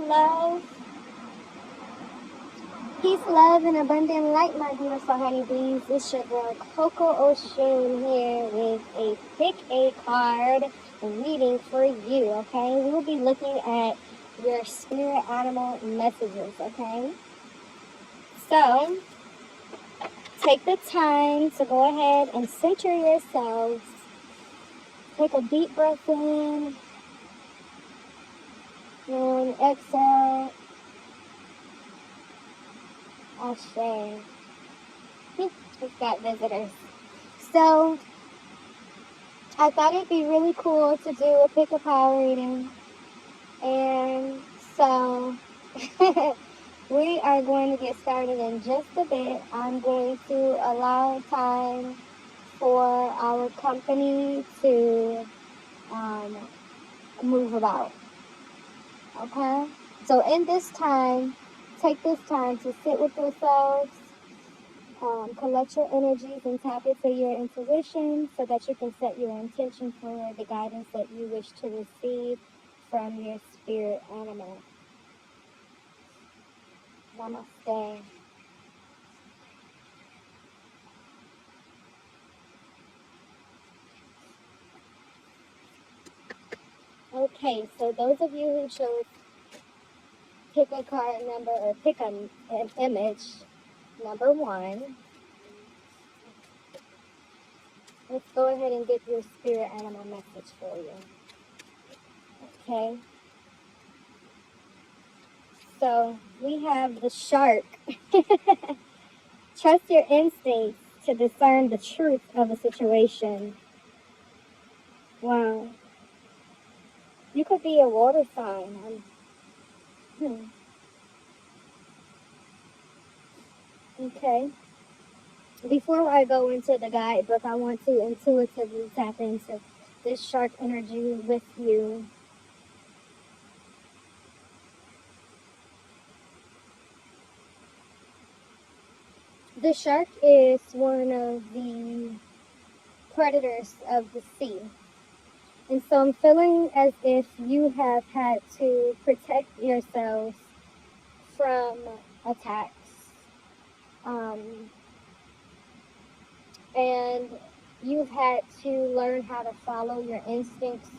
love. Peace, love, and abundant light, my beautiful honeybees. It's your girl, Coco Ocean, here with a pick a card reading for you, okay? We'll be looking at your spirit animal messages, okay? So, take the time to go ahead and center yourselves. Take a deep breath in and exhale. Ashe. We've got visitors. So, I thought it'd be really cool to do a pick a power reading. And so, we are going to get started in just a bit. I'm going to allow time for our company to move about. Okay? So, in this time, take this time to sit with yourselves, collect your energies and tap into your intuition so that you can set your intention for the guidance that you wish to receive from your spirit animal. Namaste. Okay, so those of you who chose pick a card number or pick an image, number 1, let's go ahead and get your spirit animal message for you. Okay. So we have the shark. Trust your instincts to discern the truth of a situation. Wow. You could be a water sign. Okay. Before I go into the guidebook, I want to intuitively tap into this shark energy with you. The shark is one of the predators of the sea. And so I'm feeling as if you have had to protect yourselves from attacks. And you've had to learn how to follow your instincts,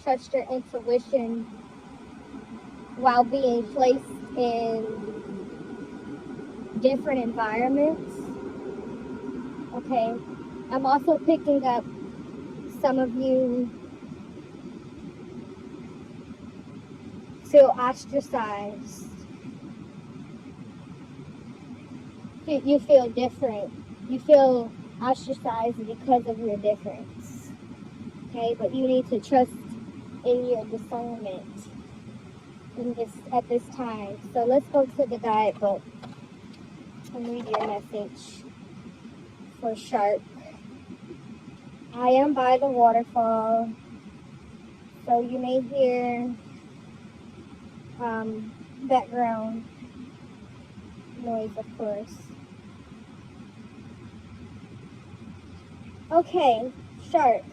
trust your intuition while being placed in different environments. Okay. I'm also picking up some of you feel ostracized. You feel different. You feel ostracized because of your difference. Okay, but you need to trust in your discernment at this time. So let's go to the guidebook and read your message for shark. I am by the waterfall, so you may hear background noise, of course. Okay, shark.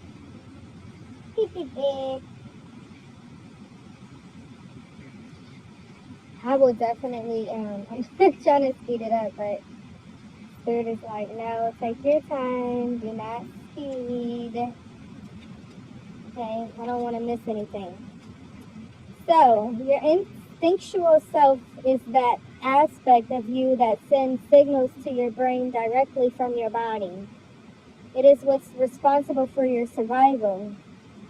I will definitely, I'm trying to speed it up, but Spirit is like, no, take your time, do not speed. Okay, I don't want to miss anything. So, your instinctual self is that aspect of you that sends signals to your brain directly from your body. It is what's responsible for your survival,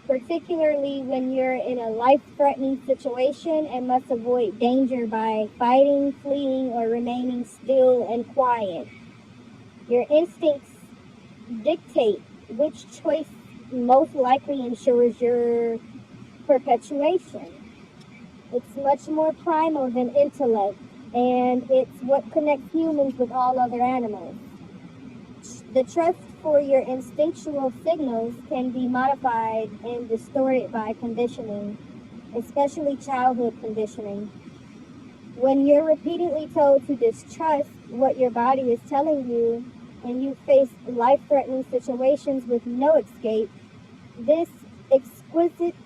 particularly when you're in a life-threatening situation and must avoid danger by fighting, fleeing, or remaining still and quiet. Your instincts dictate which choice most likely ensures your perpetuation. It's much more primal than intellect, and it's what connects humans with all other animals. The trust for your instinctual signals can be modified and distorted by conditioning, especially childhood conditioning. When you're repeatedly told to distrust what your body is telling you, and you face life-threatening situations with no escape, this exquisite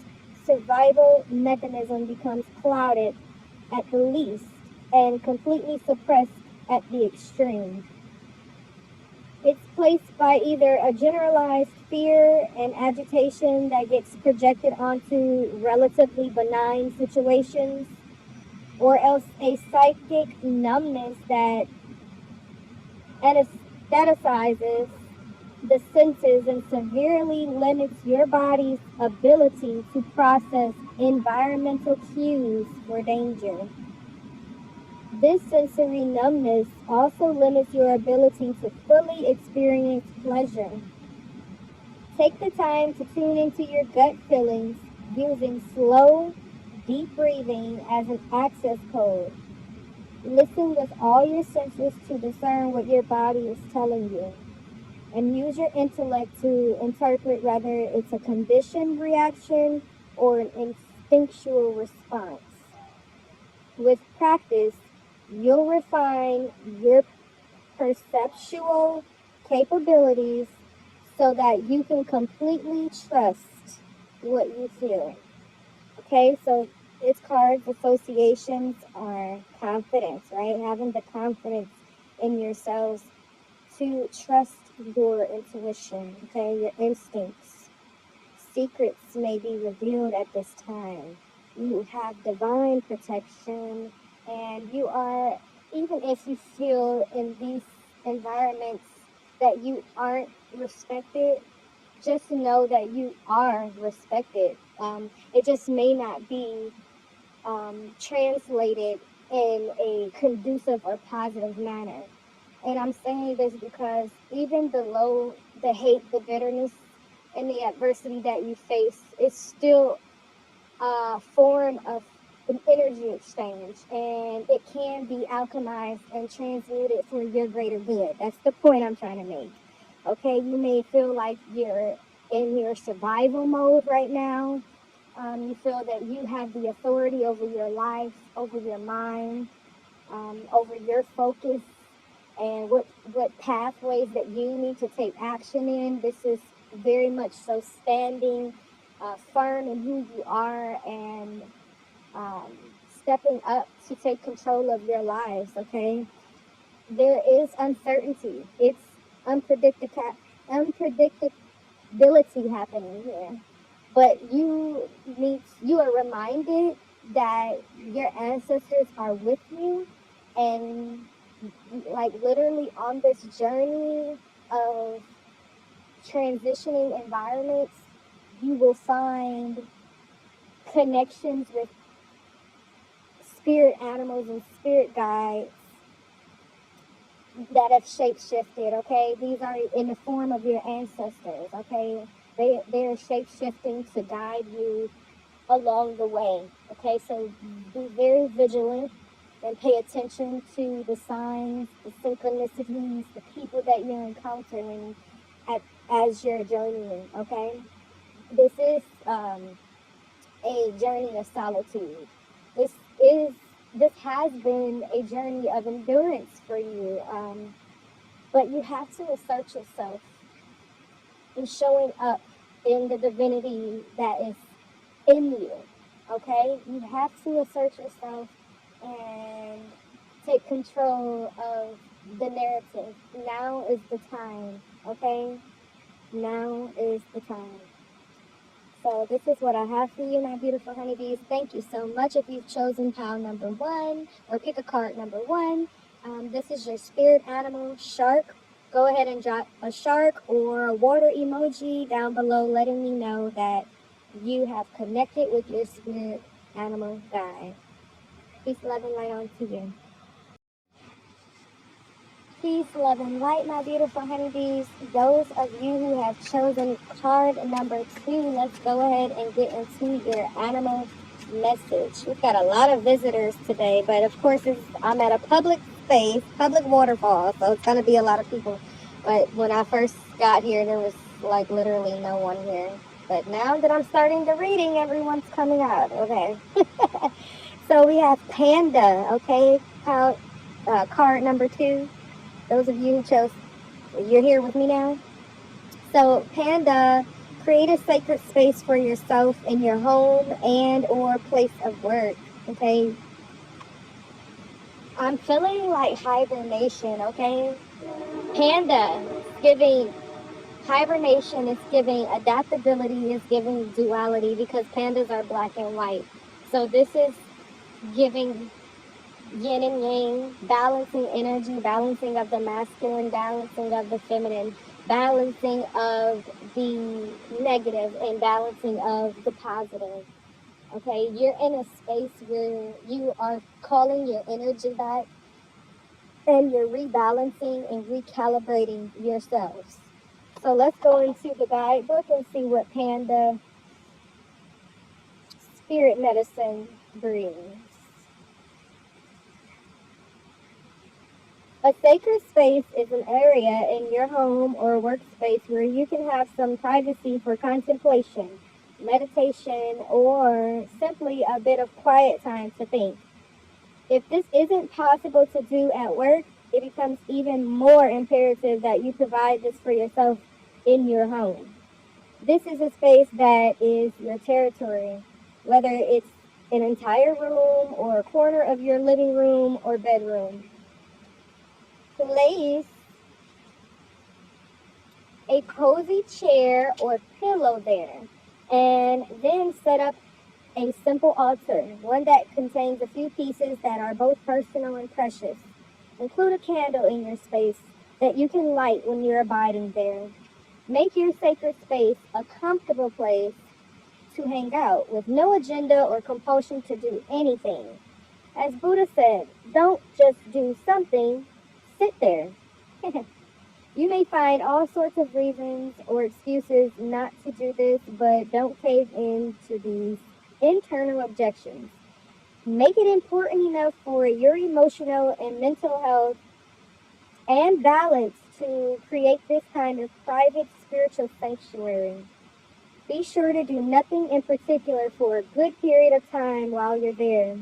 survival mechanism becomes clouded at the least and completely suppressed at the extreme. It's placed by either a generalized fear and agitation that gets projected onto relatively benign situations, or else a psychic numbness that anesthesizes the senses and severely limits your body's ability to process environmental cues for danger. This sensory numbness also limits your ability to fully experience pleasure. Take the time to tune into your gut feelings using slow, deep breathing as an access code. Listen with all your senses to discern what your body is telling you, and use your intellect to interpret whether it's a conditioned reaction or an instinctual response. With practice, you'll refine your perceptual capabilities so that you can completely trust what you feel. Okay, so its cards associations are confidence, right? Having the confidence in yourselves to trust your intuition, okay, your instincts. Secrets may be revealed at this time. You have divine protection, and you are, even if you feel in these environments that you aren't respected, just know that you are respected. It just may not be translated in a conducive or positive manner. And I'm saying this because even the hate, the bitterness, and the adversity that you face is still a form of an energy exchange, and it can be alchemized and transmuted for your greater good. That's the point I'm trying to make. Okay, you may feel like you're in your survival mode right now. You feel that you have the authority over your life, over your mind, over your focus, and what pathways that you need to take action in. This is very much so standing firm in who you are and um, stepping up to take control of your lives, okay? There is uncertainty. It's unpredictability happening here. But you are reminded that your ancestors are with you, and like literally on this journey of transitioning environments, you will find connections with spirit animals and spirit guides that have shape shifted, okay? These are in the form of your ancestors, okay? They are shape shifting to guide you along the way, okay? So be very vigilant and pay attention to the signs, the synchronicities, the people that you're encountering as you're journeying, okay? This is a journey of solitude. This is this has been a journey of endurance for you, but you have to assert yourself in showing up in the divinity that is in you. Okay, you have to assert yourself and take control of the narrative. Now is the time. Okay, now is the time. So this is what I have for you, my beautiful honeybees. Thank you so much. If you've chosen pile number 1 or pick a card number 1, this is your spirit animal, shark. Go ahead and drop a shark or a water emoji down below letting me know that you have connected with your spirit animal guide. Peace, love, and light on to you. Peace, love, and light, my beautiful honeybees. Those of you who have chosen card number 2, let's go ahead and get into your animal message. We've got a lot of visitors today, but of course I'm at a public space, public waterfall, so it's going to be a lot of people. But when I first got here, there was like literally no one here. But now that I'm starting the reading, everyone's coming out. Okay. So we have Panda, okay? Card number 2. Those of you who chose, you're here with me now. So Panda, create a sacred space for yourself in your home and or place of work. Okay. I'm feeling like hibernation, okay? Panda is giving hibernation, is giving adaptability, is giving duality because pandas are black and white. So this is giving yin and yang, balancing energy, balancing of the masculine, balancing of the feminine, balancing of the negative, and balancing of the positive. Okay, you're in a space where you are calling your energy back and you're rebalancing and recalibrating yourselves. So let's go into the guidebook and see what Panda Spirit Medicine brings. A sacred space is an area in your home or workspace where you can have some privacy for contemplation, meditation, or simply a bit of quiet time to think. If this isn't possible to do at work, it becomes even more imperative that you provide this for yourself in your home. This is a space that is your territory, whether it's an entire room or a corner of your living room or bedroom. Place a cozy chair or pillow there, and then set up a simple altar, one that contains a few pieces that are both personal and precious. Include a candle in your space that you can light when you're abiding there. Make your sacred space a comfortable place to hang out with no agenda or compulsion to do anything. As Buddha said, don't just do something, sit there. You may find all sorts of reasons or excuses not to do this, but don't cave into these internal objections. Make it important enough for your emotional and mental health and balance to create this kind of private spiritual sanctuary. Be sure to do nothing in particular for a good period of time while you're there.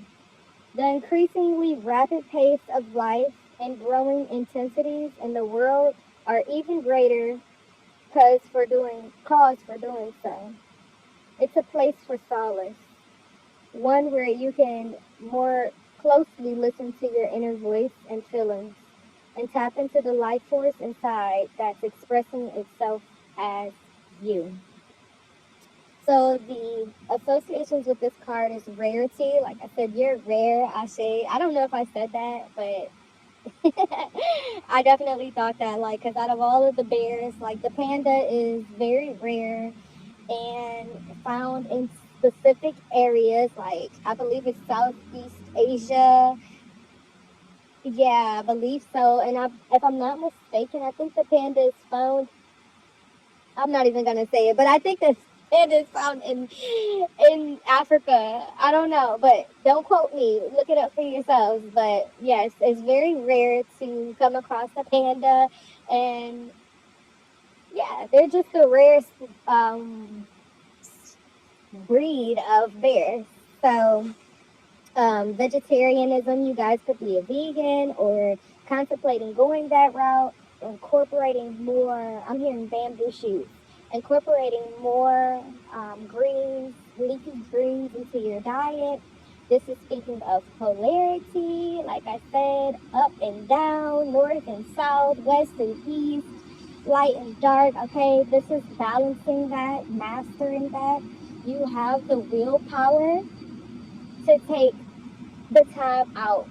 The increasingly rapid pace of life and growing intensities in the world are even greater cause for doing so. It's a place for solace, one where you can more closely listen to your inner voice and feelings and tap into the life force inside that's expressing itself as you. So the associations with this card is rarity. Like I said, you're rare, Ashe. I don't know if I said that, but I definitely thought that, like, because out of all of the bears, like, the panda is very rare and found in specific areas, like, I believe it's Southeast Asia. Yeah, I believe so. And if I'm not mistaken, I think the panda is found, I'm not even going to say it, but I think the panda is found in Africa. I don't know, but don't quote me. Look it up for yourselves. But yes, it's very rare to come across a panda, and yeah, they're just the rarest breed of bears. So vegetarianism, you guys could be a vegan or contemplating going that route, incorporating more, I'm hearing bamboo shoots, incorporating more greens, leafy greens into your diet. This is speaking of polarity, like I said, up and down, north and south, west and east, light and dark. Okay, this is balancing that, mastering that. You have the willpower to take the time out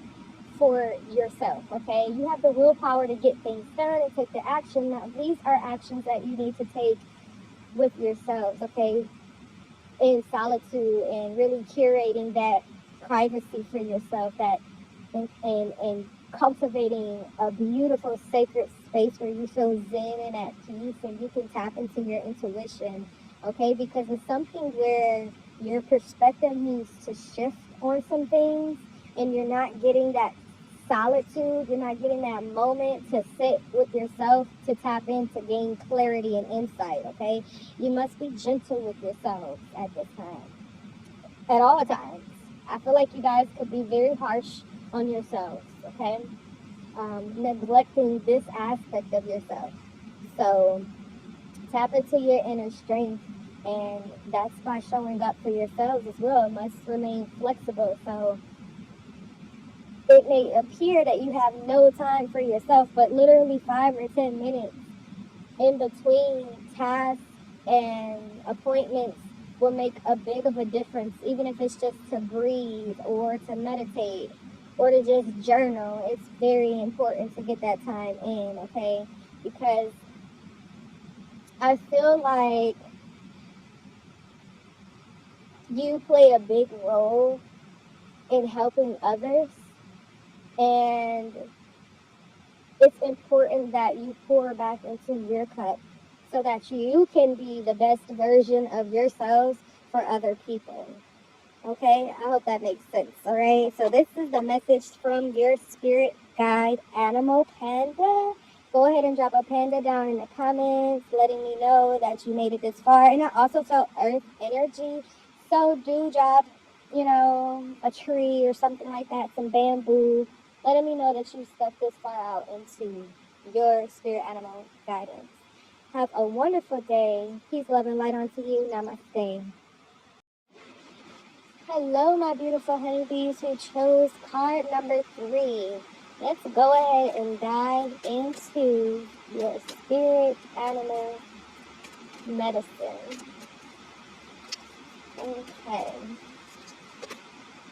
for yourself, okay? You have the willpower to get things done and take the action. Now, these are actions that you need to take with yourselves, okay? In solitude and really curating that privacy for yourself, that and cultivating a beautiful sacred space where you feel zen and at peace and you can tap into your intuition, okay? Because it's something where your perspective needs to shift on some things and you're not getting that solitude, you're not getting that moment to sit with yourself, to tap in, to gain clarity and insight, okay? You must be gentle with yourself at this time, at all times. I feel like you guys could be very harsh on yourselves, okay? Neglecting this aspect of yourself. So tap into your inner strength, and that's by showing up for yourselves as well. It must remain flexible. So it may appear that you have no time for yourself, but literally 5 or 10 minutes in between tasks and appointments will make a big of a difference, even if it's just to breathe or to meditate or to just journal. It's very important to get that time in, okay? Because I feel like you play a big role in helping others, and it's important that you pour back into your cup so that you can be the best version of yourselves for other people. Okay, I hope that makes sense. All right, so this is the message from your spirit guide, Animal Panda. Go ahead and drop a panda down in the comments, letting me know that you made it this far. And I also felt earth energy, so do drop, a tree or something like that, some bamboo, letting me know that you stepped this far out into your spirit animal guidance. Have a wonderful day. Peace, love, and light onto you. Namaste. Hello, my beautiful honeybees who chose card number 3. Let's go ahead and dive into your spirit animal medicine. Okay.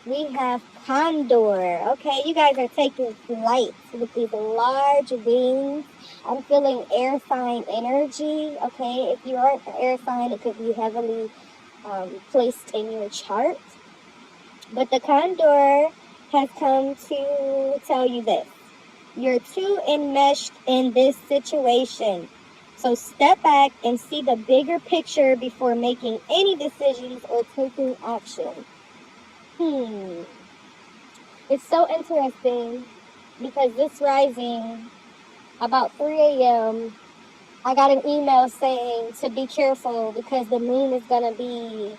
We have Condor. Okay, you guys are taking flight with these large wings. I'm feeling air sign energy. Okay, if you aren't an air sign, it could be heavily placed in your chart. But the Condor has come to tell you this. You're too enmeshed in this situation. So step back and see the bigger picture before making any decisions or taking action. It's so interesting because this rising, about 3 a.m., I got an email saying to be careful because the moon is going to be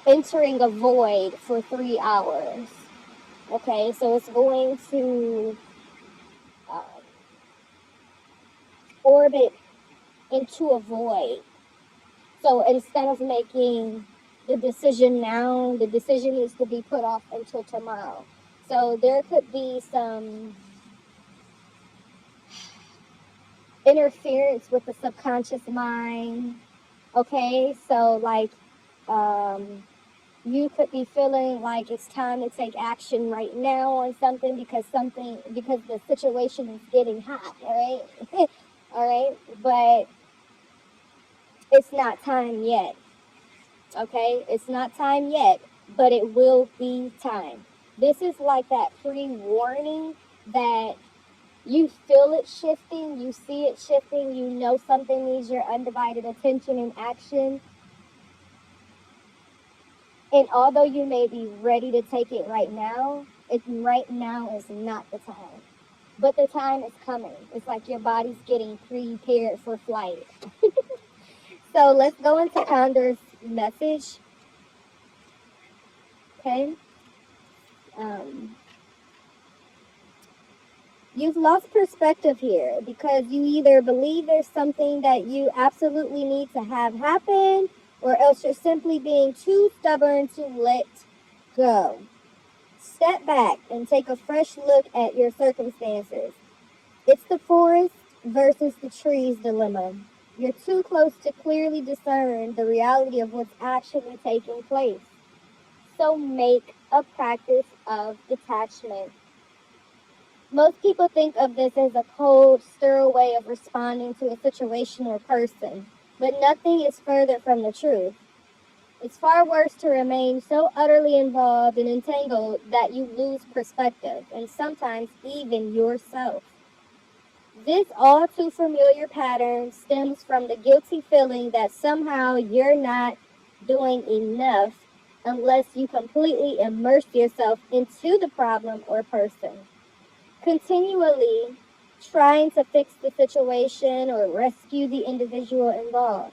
entering a void for 3 hours. Okay, so it's going to orbit into a void. So instead of making the decision now, the decision needs to be put off until tomorrow. So there could be some interference with the subconscious mind. Okay, so like you could be feeling like it's time to take action right now on something because the situation is getting hot, all right? All right, but it's not time yet. Okay, it's not time yet, but it will be time. This is like that pre-warning that you feel it shifting, you see it shifting, you know something needs your undivided attention and action. And although you may be ready to take it right now is not the time. But the time is coming. It's like your body's getting prepared for flight. So let's go into Condor's message. Okay. You've lost perspective here because you either believe there's something that you absolutely need to have happen, or else you're simply being too stubborn to let go. Step back and take a fresh look at your circumstances. It's the forest versus the trees dilemma. You're too close to clearly discern the reality of what's actually taking place. So make a practice of detachment. Most people think of this as a cold, sterile way of responding to a situation or person, but nothing is further from the truth. It's far worse to remain so utterly involved and entangled that you lose perspective, and sometimes even yourself. This all too familiar pattern stems from the guilty feeling that somehow you're not doing enough unless you completely immerse yourself into the problem or person. Continually trying to fix the situation or rescue the individual involved.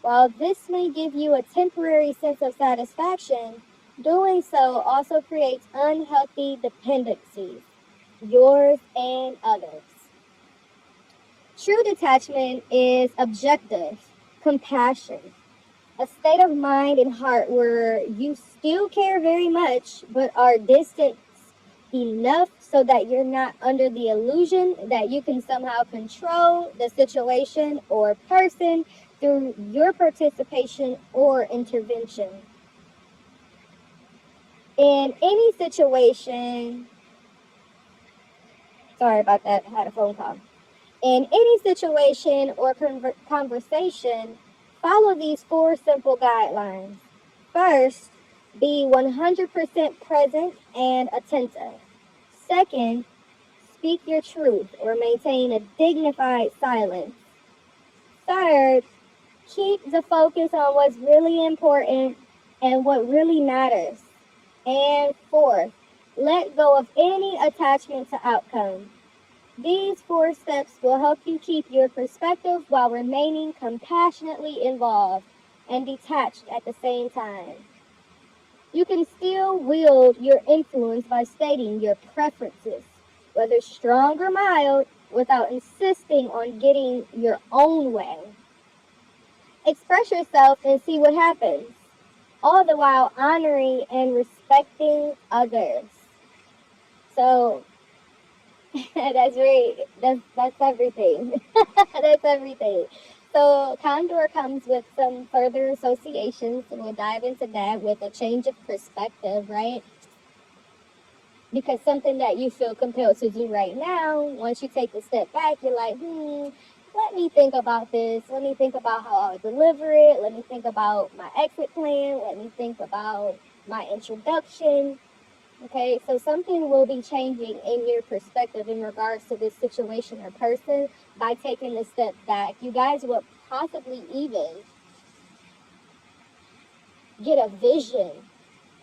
While this may give you a temporary sense of satisfaction, doing so also creates unhealthy dependencies, yours and others. True detachment is objective compassion. A state of mind and heart where you still care very much, but are distant enough so that you're not under the illusion that you can somehow control the situation or person through your participation or intervention. In any situation, sorry about that, I had a phone call. In any situation or conversation, follow these 4 simple guidelines. First, be 100% present and attentive. Second, speak your truth or maintain a dignified silence. Third, keep the focus on what's really important and what really matters. And fourth, let go of any attachment to outcome. These 4 steps will help you keep your perspective while remaining compassionately involved and detached at the same time. You can still wield your influence by stating your preferences, whether strong or mild, without insisting on getting your own way. Express yourself and see what happens, all the while honoring and respecting others. So that's everything. That's everything. So Condor comes with some further associations, and we'll dive into that with a change of perspective, right? Because something that you feel compelled to do right now, once you take a step back, you're like, let me think about this. Let me think about how I'll deliver it. Let me think about my exit plan. Let me think about my introduction. Okay, so something will be changing in your perspective in regards to this situation or person by taking a step back. You guys will possibly even get a vision,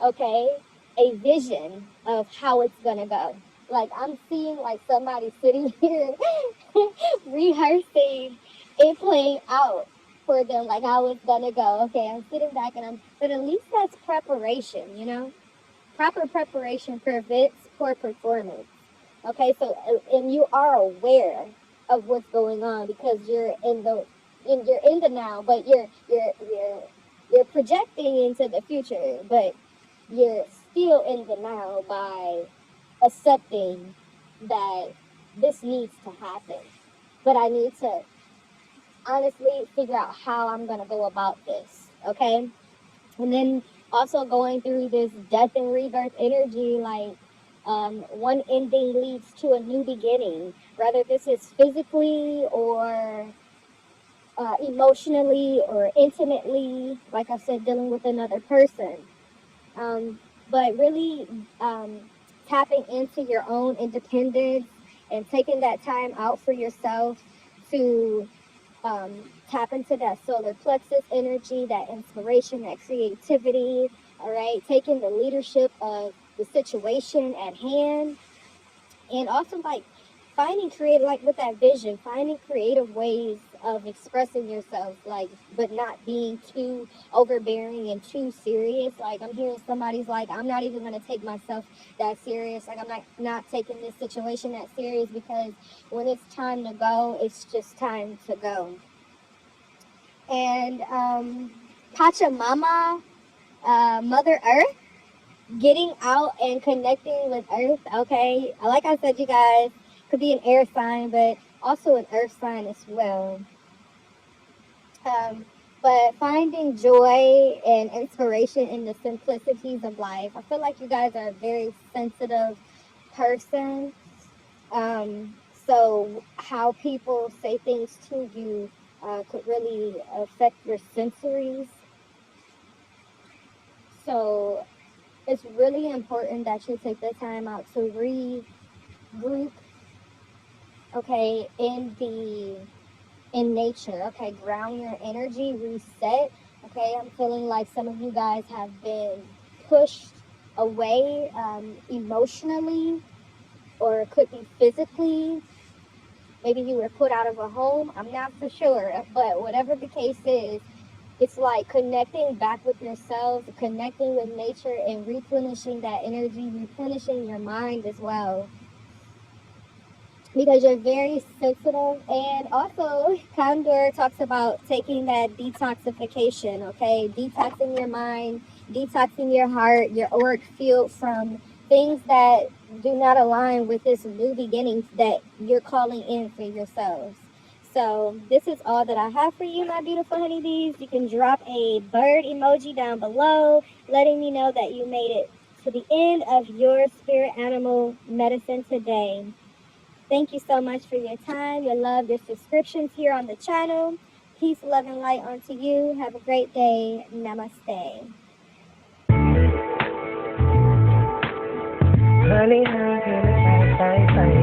okay? A vision of how it's gonna go. Like, I'm seeing like somebody sitting here rehearsing it playing out for them, like how it's gonna go. Okay, I'm sitting back but at least that's preparation, you know? Proper preparation prevents poor performance. Okay, so and you are aware of what's going on because you're in the now, but you're projecting into the future, but you're still in the now by accepting that this needs to happen. But I need to honestly figure out how I'm gonna go about this. Okay? And then also going through this death and rebirth energy, like one ending leads to a new beginning, whether this is physically or emotionally or intimately, like I said, dealing with another person. But really tapping into your own independence and taking that time out for yourself to tap into that solar plexus energy, that inspiration, that creativity, all right? Taking the leadership of the situation at hand, and also like finding creative, like with that vision, finding creative ways of expressing yourself, like, but not being too overbearing and too serious. Like, I'm hearing somebody's like, I'm not even going to take myself that serious. Like, I'm not taking this situation that serious because when it's time to go, it's just time to go. And Pachamama, Mother Earth, getting out and connecting with Earth. Okay, like I said, you guys, could be an air sign, but also an earth sign as well. But finding joy and inspiration in the simplicities of life. I feel like you guys are a very sensitive person. So how people say things to you could really affect your sensories. So it's really important that you take the time out to regroup, okay, in nature, okay, ground your energy, reset, okay. I'm feeling like some of you guys have been pushed away emotionally, or it could be physically. Maybe you were put out of a home. I'm not for sure, but whatever the case is, it's like connecting back with yourselves, connecting with nature, and replenishing that energy, replenishing your mind as well. because you're very sensitive. And also, Condor talks about taking that detoxification, okay? Detoxing your mind, detoxing your heart, your auric field from things that do not align with this new beginnings that you're calling in for yourselves. So this is all that I have for you, my beautiful honeybees. You can drop a bird emoji down below, letting me know that you made it to the end of your spirit animal medicine today. Thank you so much for your time, your love, your subscriptions here on the channel. Peace, love, and light onto you. Have a great day. Namaste. Honey, honey, honey, honey, honey.